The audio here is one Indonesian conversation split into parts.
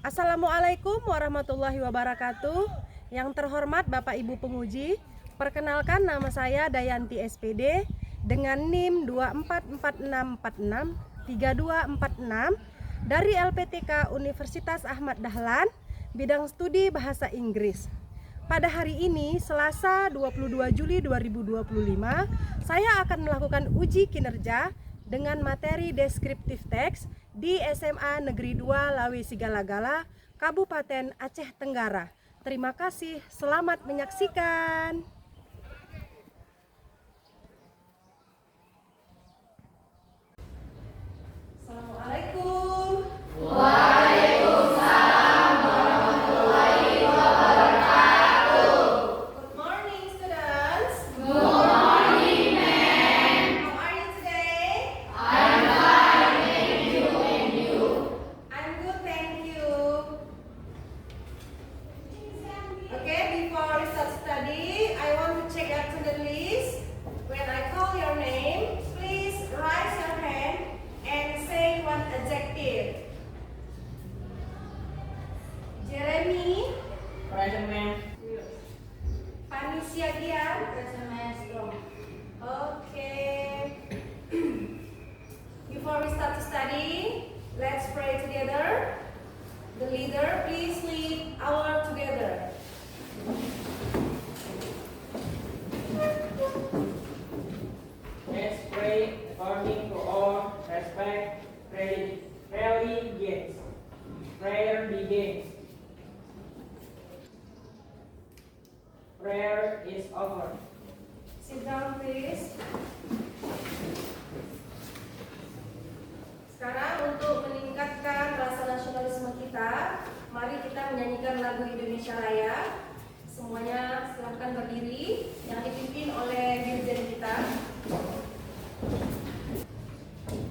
Assalamualaikum warahmatullahi wabarakatuh. Yang terhormat Bapak Ibu penguji, perkenalkan nama saya Dayanti SPD dengan NIM 2446463246 dari LPTK Universitas Ahmad Dahlan, bidang studi Bahasa Inggris. Pada hari ini, Selasa 22 Juli 2025, saya akan melakukan uji kinerja dengan materi deskriptif teks di SMA Negeri 2 Lawi Sigalagala, Kabupaten Aceh Tenggara. Terima kasih, selamat menyaksikan. Assalamualaikum. Waalaikumsalam warahmatullahi wabarakatuh. Good morning, students. Good morning, ma'am. How are you today? I'm fine, thank you, and you? I'm good, thank you. Okay, before we start study, I want to check attendance list. When I call your name, please raise your hand and say one adjective. Jeremy, Present, ma'am. Panisia Gian. Present, maestro. Okay. Before we start to study, let's pray together. The leader, please lead our together. Let's pray according to our respect. Prayer begins. Prayer begins. Prayer is over. Sit down, please. Sekarang untuk meningkatkan rasa nasionalisme kita, mari kita menyanyikan lagu Indonesia Raya. Semuanya silakan berdiri, yang dipimpin oleh dirjen kita.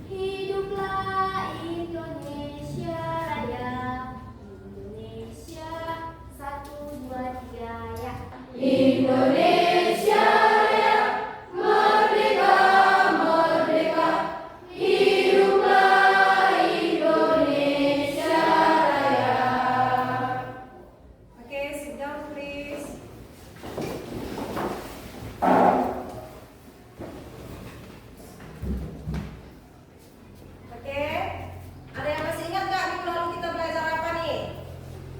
Hiduplah Indonesia Raya, Indonesia 1, 2, 3 ya. Indonesia Raya, merdeka, merdeka. Hiduplah Indonesia Raya. Oke, sit down please. Oke, ada yang masih ingat nggak minggu lalu kita belajar apa nih?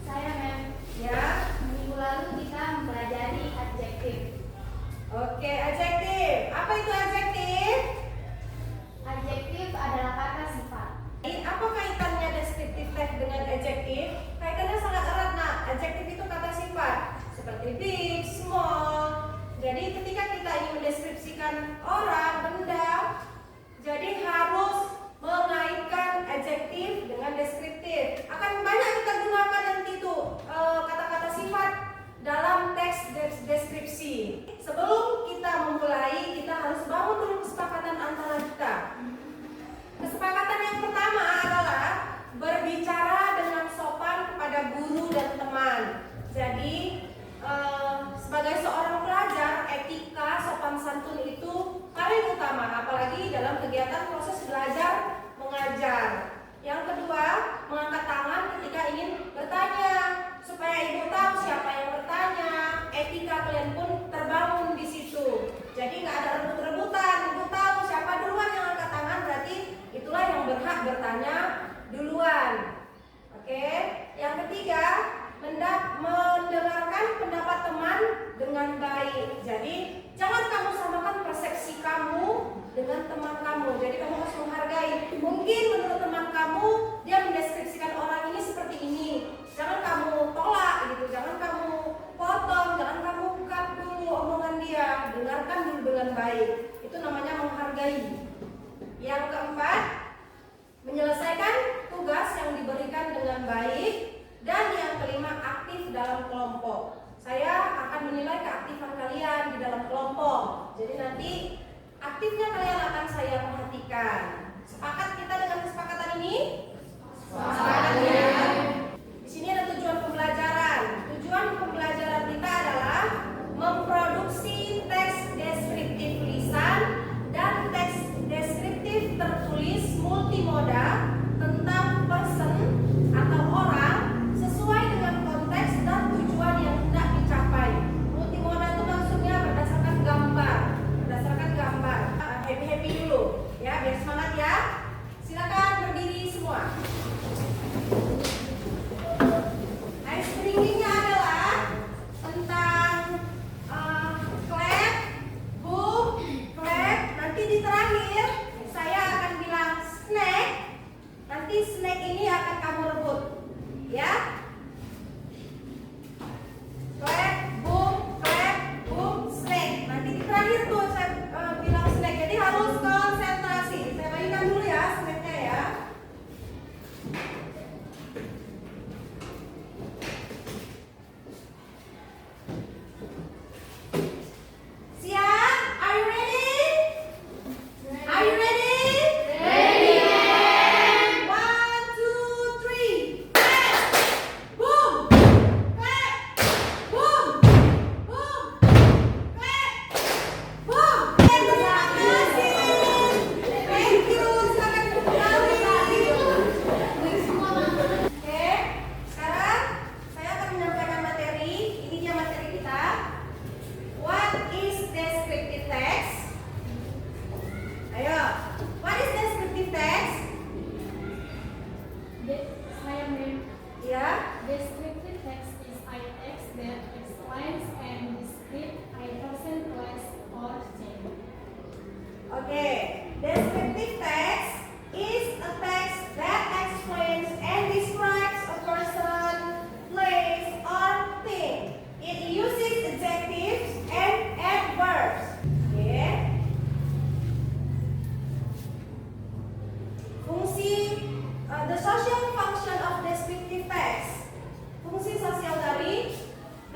Saya, ma'am. Ya, Minggu lalu kita mempelajari adjektif. oke, adjektif. Apa itu adjektif? Adjektif adalah kata sifat. Apa kaitannya deskriptif teks dengan adjektif? Kaitannya sangat erat, nak. Adjektif itu kata sifat seperti big, small. Jadi ketika kita ingin mendeskripsikan orang, benda, jadi harus mengaitkan adjektif dengan deskriptif. Akan banyak kita gunakan nanti itu kata-kata sifat dalam teks deskripsi. Sebelum kita memulai, kita harus bangun dulu kesepakatan antara kita. Kesepakatan yang pertama adalah berbicara dengan sopan kepada guru dan teman. Jadi sebagai seorang pelajar, etika sopan santun itu paling utama, apalagi dalam kegiatan proses belajar mengajar. Yang kedua, mengangkat tangan ketika ingin bertanya, supaya ibu tahu siapa yang bertanya. Etika kalian pun terbangun di situ. Jadi nggak ada rebut-rebutan. Ibu tahu siapa duluan yang angkat tangan, berarti itulah yang berhak bertanya duluan. Oke. Yang ketiga, mendengarkan pendapat teman dengan baik. Jadi jangan kamu samakan persepsi kamu dengan teman kamu. Jadi kamu harus menghargai. Mungkin menurut teman kamu dia mendeskripsikan orang ini seperti ini. Jangan kamu tolak gitu. Jangan kamu potong. Jangan kamu cut dulu omongan dia. Dengarkan dulu dengan baik. Itu namanya menghargai. Yang keempat, menyelesaikan tugas yang diberikan dengan baik. Dan yang kelima, aktif dalam kelompok. Saya akan menilai keaktifan kalian di dalam kelompok. Jadi nanti aktifnya kalian akan saya perhatikan. Sepakat kita dengan kesepakatan ini? Sepakat ya. Di sini ada tujuan pembelajaran. Tujuan pembelajaran kita adalah memproduksi teks deskriptif lisan dan teks deskriptif tertulis multimoda tentang person atau orang Ya. Clap, boom, snack. Nanti di terakhir tuh saya bilang snack. Jadi harus konsentrasi. Saya bagikan dulu ya snacknya ya. Siap? Are you ready? Are you ready? Ready. 1, 2, 3. Clap, boom, clap, boom, boom, clap, boom. Terima kasih. Thank you. Silakan kembali. Oke, sekarang saya akan menyampaikan materi. Ini dia materi kita. What is descriptive text? Ayo, what is descriptive text? Saya mem. Ya. Descriptive text is a text that explains and describes a person, place, or thing. Oke, descriptive text is a text that explains and describes a person, place, or thing. It uses adjectives and adverbs. Oke. Fungsi the social function of descriptive text. Fungsi sosial dari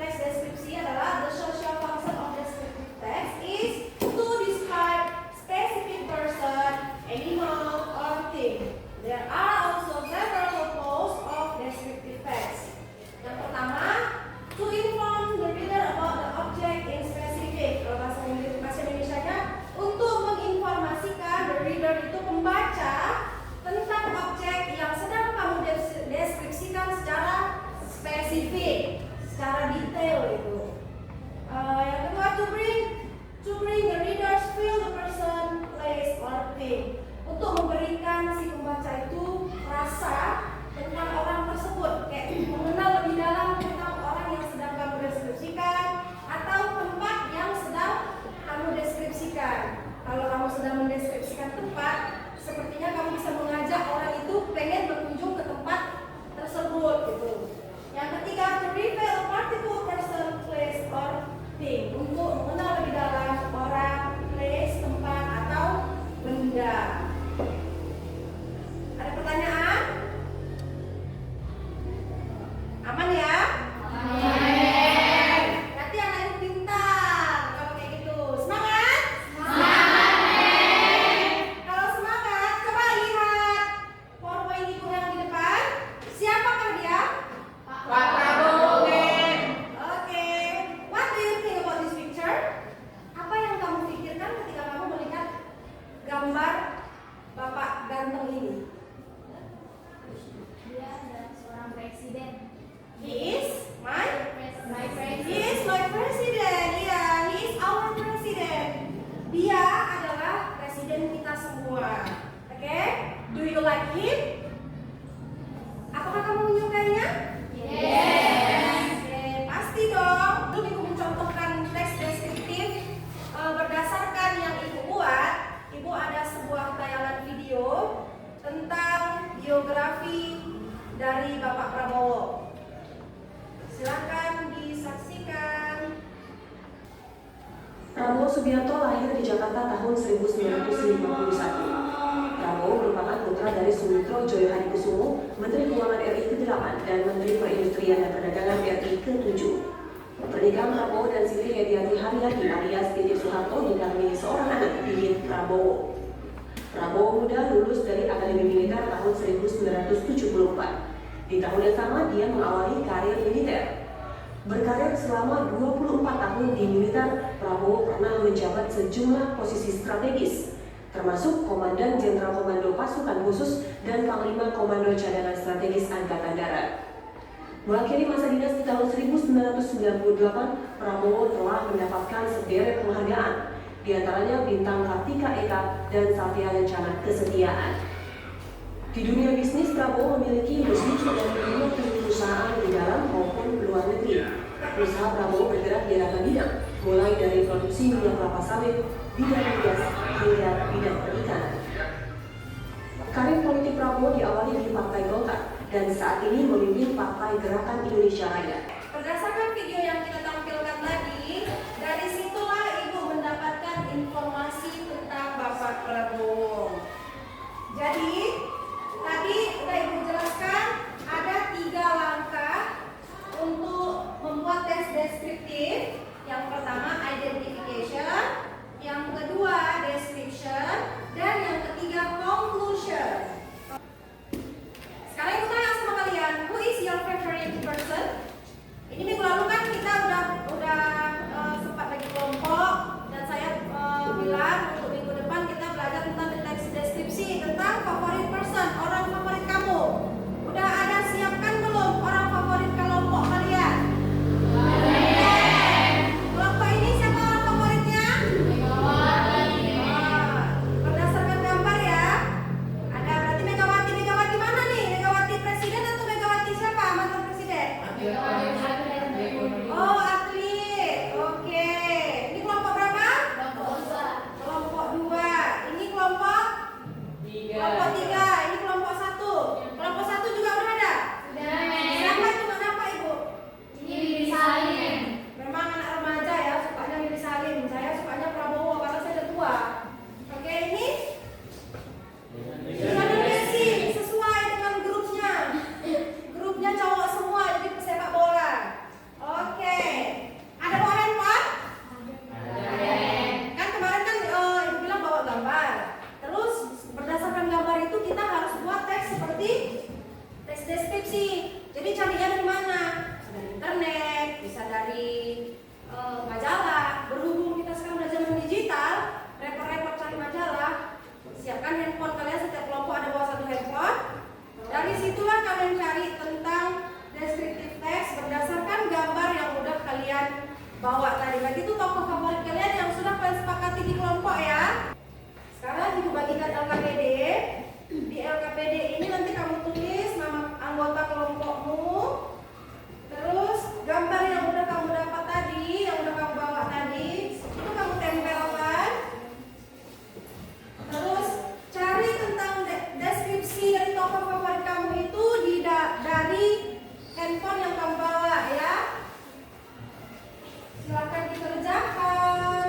teks deskripsi adalah the social function of descriptive text is to describe specific person, animal, or thing. There are also several purposes of descriptive text. Yang pertama, to inform the reader about the object in specific. Kalau bahasa Indonesia-nya, untuk menginformasikan the reader itu pembaca tentang objek yang sedang kamu deskripsikan secara spesifik, secara detail itu. Yang kedua, to bring the readers feel the person, place, or thing. Untuk memberikan si pembaca itu rasa tentang orang tersebut, kayak mengenal lebih dalam tentang orang yang sedang kamu deskripsikan atau tempat yang sedang kamu deskripsikan. Kalau kamu sedang mendeskripsikan tempat, sepertinya kamu bisa mengajak orang itu pengen berkunjung ke tempat tersebut gitu. Yang ketiga, to reveal a particular person, place, or thing. Untuk mengenal lebih dalam orang, place, tempat, atau benda. Ada pertanyaan? Aman ya? Amin. Berarti anak itu pintar kalau kayak gitu. Semangat? Kalau semangat, coba lihat PowerPoint ibu yang di depan. Siapakah dia? Pak Prabowo. Oke. What do you think about this picture? Apa yang kamu pikirkan ketika kamu melihat gambar Bapak ganteng ini? Dia adalah seorang presiden. He is my My He is my president. Yeah, he is our president. Dia adalah presiden kita semua. Oke? Do you like him? Apakah kamu menyukainya? Yes. Oke, pasti dong. Dulu ibu mencontohkan teks deskriptif berdasarkan yang ibu buat. Ibu ada sebuah tayangan video tentang biografi dari Bapak Prabowo. Silakan disaksikan. Prabowo Subianto lahir di Jakarta tahun 1951. Prabowo merupakan putra dari Sumitro Joyo Hadikusumo, Menteri Keuangan RI ke-8 dan Menteri Perindustrian dan Perdagangan RI ke-7. Pernikahan Prabowo dan Siti Hediati Haryati alias Titi Soeharto dikaruniai seorang anak, Diyin Prabowo. Prabowo muda lulus dari Akademi Militer tahun 1974. Di tahun yang sama dia mengawali karir militer. Berkarir selama 24 tahun di militer, Prabowo pernah menjabat sejumlah posisi strategis, termasuk Komandan Jenderal Komando Pasukan Khusus dan Panglima Komando Cadangan Strategis Angkatan Darat. Mengakhiri masa dinas di tahun 1998, Prabowo telah mendapatkan sederet penghargaan, di antaranya Bintang Kartika Eka dan Satya Lencana Kesetiaan. Di dunia bisnis, Prabowo memiliki bisnis dan 50 perusahaan di dalam maupun luar negeri. Usaha Prabowo bergerak di ragam bidang, mulai dari produksi minyak kelapa sawit, bidang migas, hingga bidang perikanan. Karir politik Prabowo diawali di Partai Golkar dan saat ini memimpin Partai Gerakan Indonesia Raya. Berdasarkan video yang kita tampilkan tadi, dari situlah Ibu mendapatkan informasi tentang Bapak Prabowo. Jadi, tadi sudah Ibu jelaskan ada 3 langkah untuk membuat tes deskriptif. Yang pertama identification, yang kedua description, dan yang ketiga conclusion. Sekarang Ibu tanya sama kalian, who is your favorite person? Ini minggu lalu kan kita udah sempat bagi kelompok dan saya bilang untuk minggu depan kita belajar tentang teks deskripsi tentang favorit person, orang favorit kamu. Udah ada siapkan belum orang favorit kelompok kalian? Kelompok ini siapa orang favoritnya? Berdasarkan gambar ya. Ada berarti Megawati. Megawati mana nih? Megawati presiden atau Megawati siapa? Mantan presiden? Oh, atlet. Oke. Ini kelompok berapa? Kelompok 2. Ini kelompok 3. Ini kelompok 1. Kelompok 1 juga udah ada? Siapa itu kenapa Ibu? Memang anak remaja ya, sukanya milih salin. Saya sukanya Prabowo karena saya udah tua. Oke, ini Lionel Messi sesuai dengan grupnya. Grupnya cowok semua jadi pesepak bola. Oke. Ada bawa handphone? Kan kemarin kan Ibu bilang bawa gambar. Terus berdasarkan gambar itu kita harus buat teks seperti teks deskripsi. Jadi carinya dari mana? Bisa dari internet, bisa dari majalah. Berhubung kita sekarang udah zaman digital, repot-repot cari majalah. Siapkan handphone kalian, setiap kelompok ada bawa 1 handphone. Dari situlah kalian cari tentang deskriptif teks berdasarkan gambar yang udah kalian bawa tadi. Berarti itu tokoh favorit kalian yang sudah kalian sepakati di kelompok ya. Sekarang Ibu bagikan LKPD. Di LKPD ini nanti kamu tulis nama anggota kelompokmu. Terus gambar yang udah kamu dapat tadi, yang udah kamu bawa tadi, itu kamu tempelkan. Terus cari tentang deskripsi dari tokoh favorit kamu itu dari handphone yang kamu bawa ya. Silakan dikerjakan.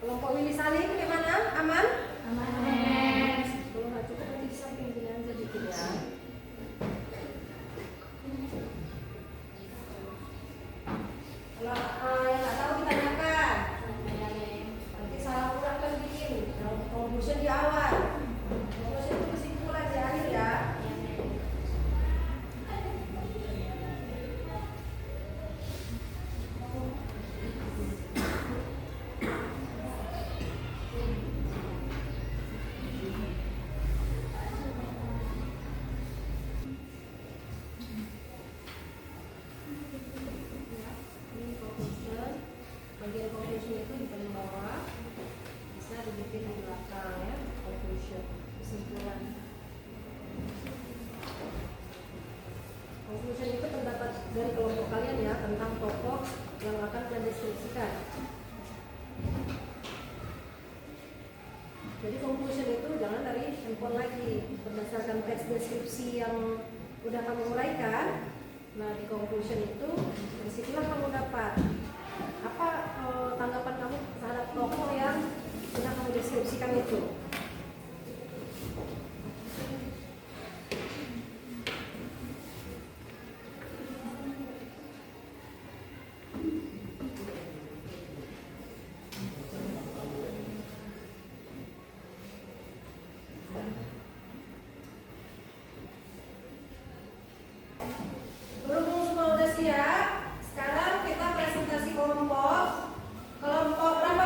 Kelompok Willy Salim bagaimana? Aman? Kalau nggak cukup nanti di samping sini aja dikit ya. Kalau yang nggak tahu ditanyakan. Nanti salah kurang kan bikin. Conclusion di awal. Conclusion itu kesimpulan di akhir ya. Bagian conclusion itu di paling bawah, bisa dibikin di belakang ya. Conclusion, kesimpulan. Conclusion itu terdapat dari kelompok kalian ya, tentang tokoh yang akan kalian deskripsikan. Jadi conclusion itu jangan dari handphone lagi, berdasarkan teks deskripsi yang udah kamu uraikan. Nah di conclusion itu, disitulah kamu dapat apa tanggapan kamu terhadap tokoh yang sudah kamu deskripsikan itu. Berhubung semua udah siap, sekarang kita presentasi kelompok. Kelompok berapa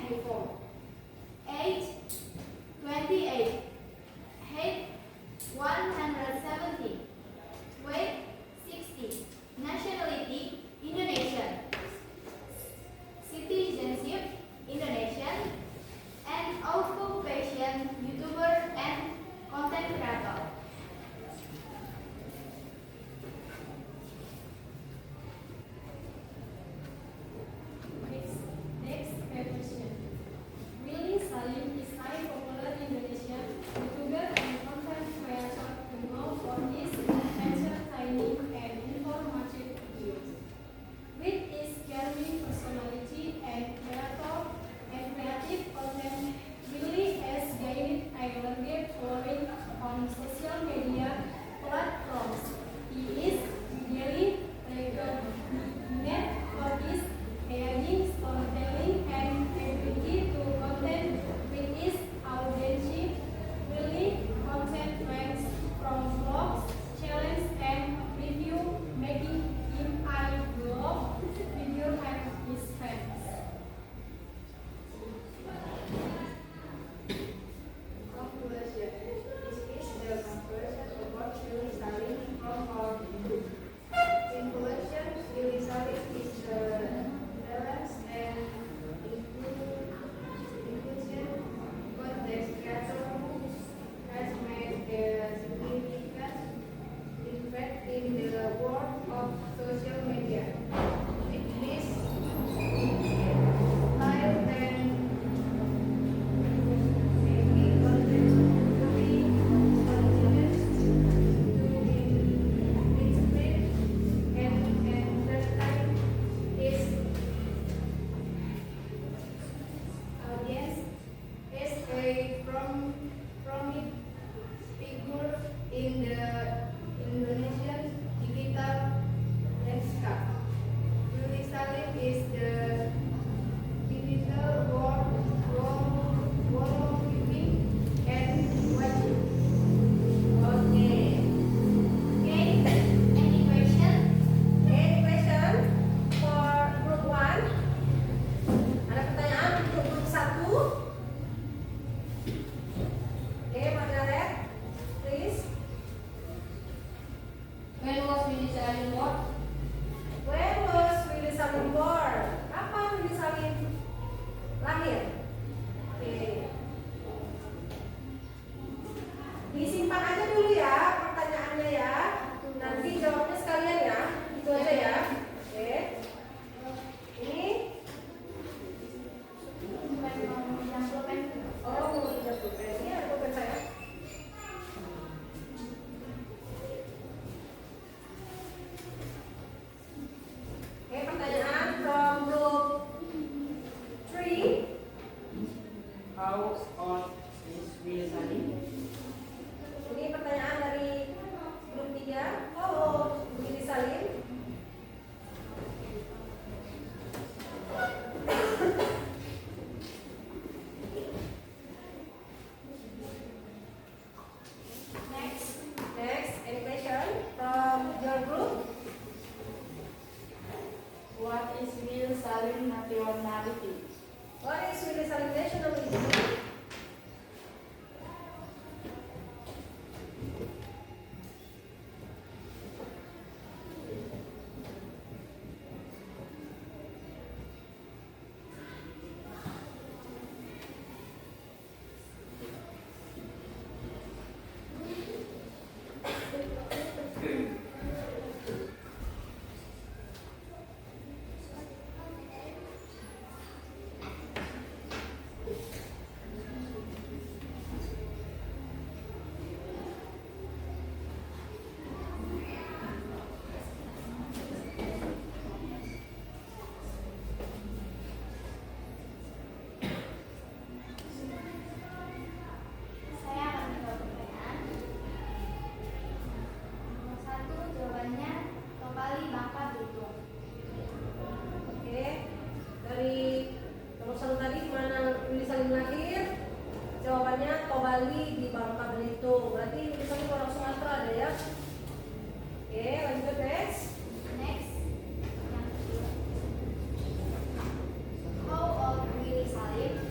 1994. Age 28. Height 170. Weight 60. Nationality Indonesian. Citizenship Indonesian. And occupation YouTuber and content creator. Next question. Willy Salim is a popular Indonesian YouTuber and content creator known for his entertaining and informative videos. With his charming personality and creative content, Willy has gained a large following on social media platforms. He is usually recognized for his engaging storytelling and ability to content with his audience. Willy content ranges from vlogs, challenges, and review, making him a global figure and his fans. Conclusion. This is the conclusion about Willy Salim from our group. In conclusion, Willy Salim is the balanced and inclusive content creator who has made a significant impact in the world of social media. With his style and making content very continuous to inspire and entertain his audience is a prominent figure in the Indonesian digital landscape. Willy Salim is the digital world giving and watching. Oke. Okay, any question? Any question for group 1? Ada pertanyaan untuk group 1? Oke, Margaret, please. When was Willy Salim born? When was Willy Salim born? Kapan Willy Salim lahir? Oke. Disimpan aja dulu ya pertanyaannya ya. Nanti jawabnya sekalian ya. Itu aja ya. Oke. Ini oh mau pinjam pulpen. Ini ada pulpen saya. Oke, pertanyaan from group 3. How old is Willy Salim? Ini pertanyaan dari grup 3. How old Willy Salim? Next. Next, any question from your group? What is Willy Salim nationality? What is Willy Salim nationality? How old Willy Salim?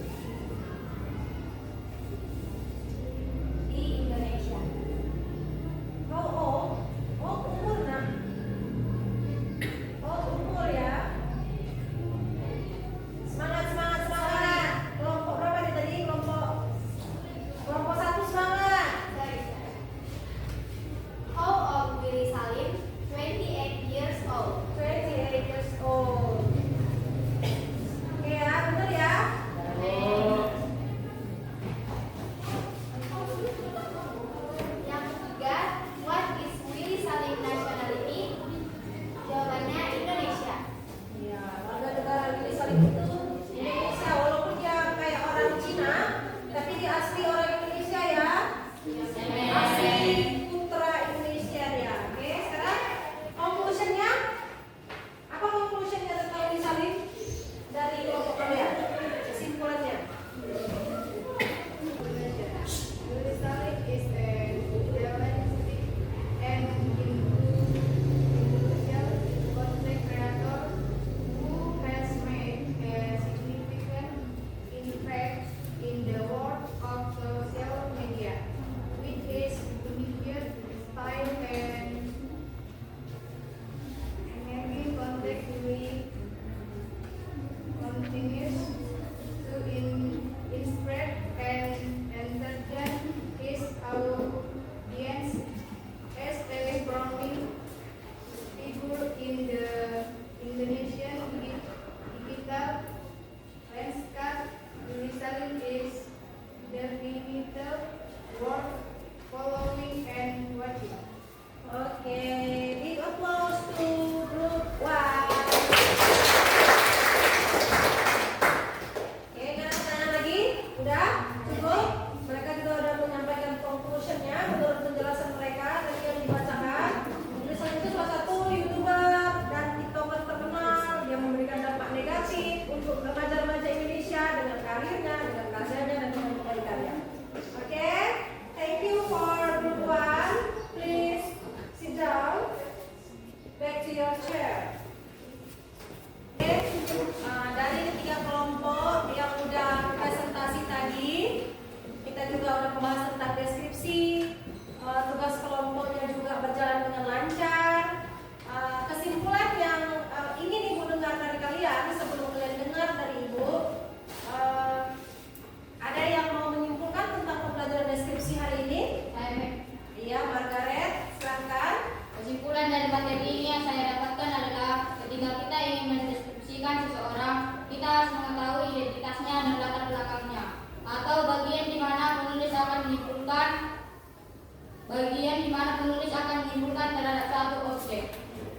Oke.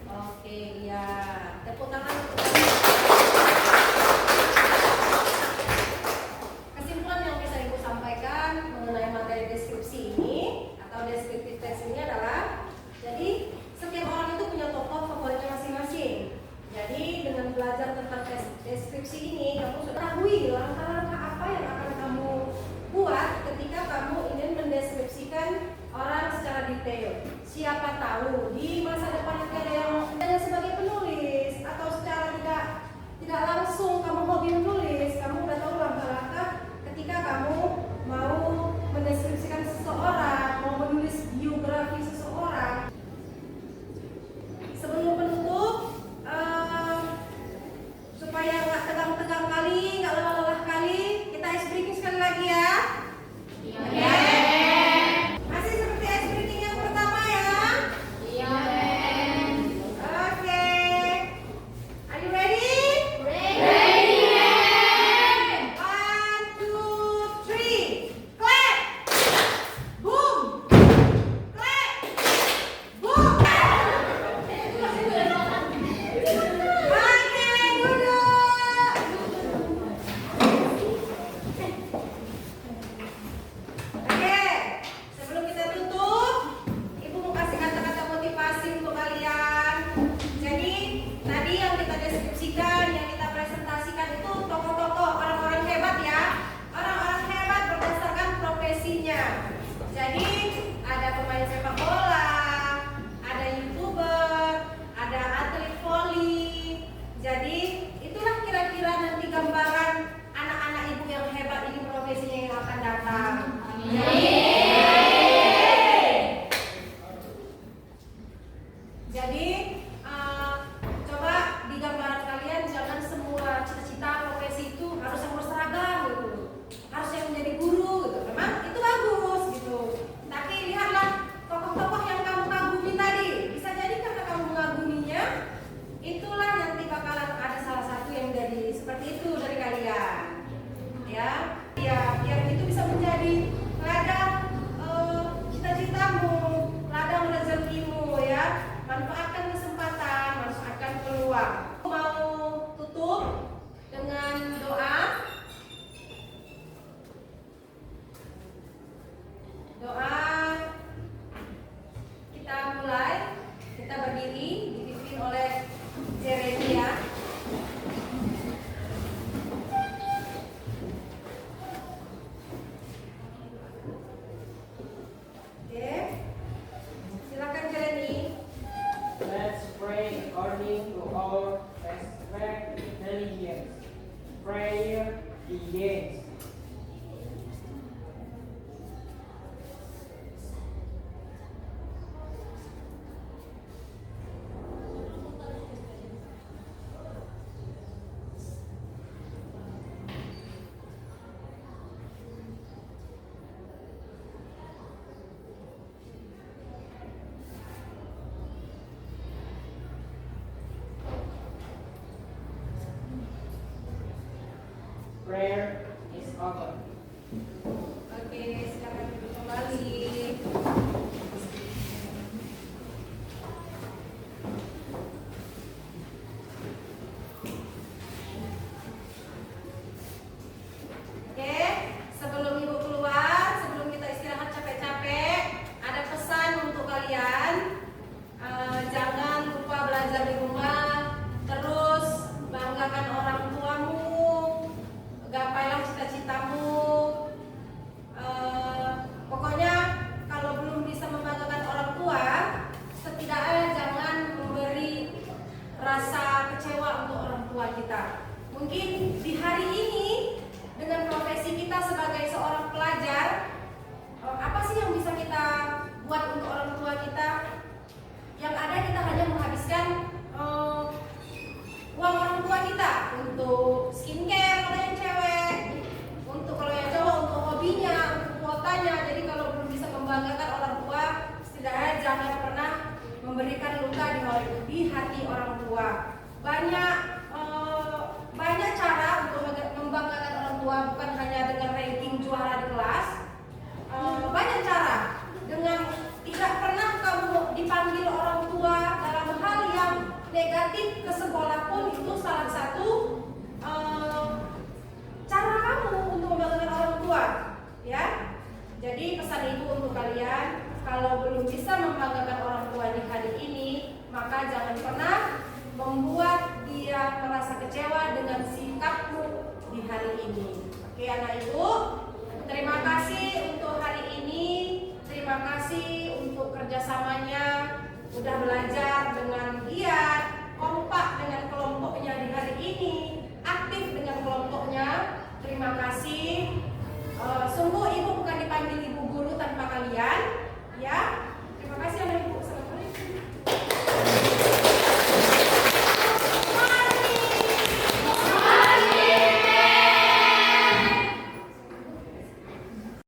Oke, iya. Tepuk tangan. Kesimpulan yang bisa Ibu sampaikan mengenai materi deskripsi ini atau deskriptif teks ini adalah, jadi setiap orang itu punya tokoh favoritnya masing-masing. Jadi dengan belajar tentang deskripsi ini, kamu sudah ketahui langkah-langkah apa yang akan kamu buat ketika kamu ingin mendeskripsikan orang secara detail. Siapa tahu di masa depan nanti ada yang hanya sebagai penulis atau secara tidak langsung kamu hobi menulis, kamu udah tahu langkah-langkah ketika kamu mau mendeskripsikan seseorang, mau menulis biografi seseorang. Sebelum penutup, supaya nggak tegang-tegang kali, nggak lelah-lelah kali, kita ice breaking sekali lagi ya. Masih seperti ice breaking yang pertama ya. Oke. Are you ready? Ready. 1, 2, 3. Clap. Boom. Clap. Boom. Oke, duduk. Oke, sebelum kita tutup, Ibu mau kasih kata-kata motivasi untuk kalian. Jadi, tadi yang kita deskripsikan, yang kita presentasikan itu tokoh-tokoh, orang-orang hebat ya. Orang-orang hebat berdasarkan profesinya. Jadi, ada pemain sepak bola, ada YouTuber, ada atlet voli. Jadi, itulah kira-kira nanti gambaran anak-anak Ibu yang hebat ini profesinya yang akan datang. Jadi coba di gambaran kalian jangan semua cita-cita profesi itu harus yang berseragam gitu, harus yang menjadi guru gitu. Memang itu bagus gitu. Tapi lihatlah tokoh-tokoh yang kamu kagumi tadi. Bisa jadi karena kamu mengaguminya, itulah nanti bakalan ada salah satu yang jadi seperti itu dari kalian. Ya, biar itu bisa menjadi ladang cita-citamu, ladang rezekimu ya. Manfaatkan kesempatan, manfaatkan peluang. Mau tutup dengan doa. Doa kita mulai. Kita berdiri dipimpin oleh Jeremia. Oke. Silakan Jeremy. Let's pray according to our respect religions. Prayer begins. Prayer is over. Oke, silakan duduk kembali. Oke, sebelum Ibu keluar, sebelum kita istirahat capek-capek, ada pesan untuk kalian. Jangan lupa belajar di rumah, terus banggakan orang tuamu, gapailah cita-citamu. Pokoknya ini. Oke anak ibu, terima kasih untuk hari ini. Terima kasih untuk kerjasamanya. Udah belajar dengan giat, kompak dengan kelompoknya di hari ini, aktif dengan kelompoknya. Terima kasih.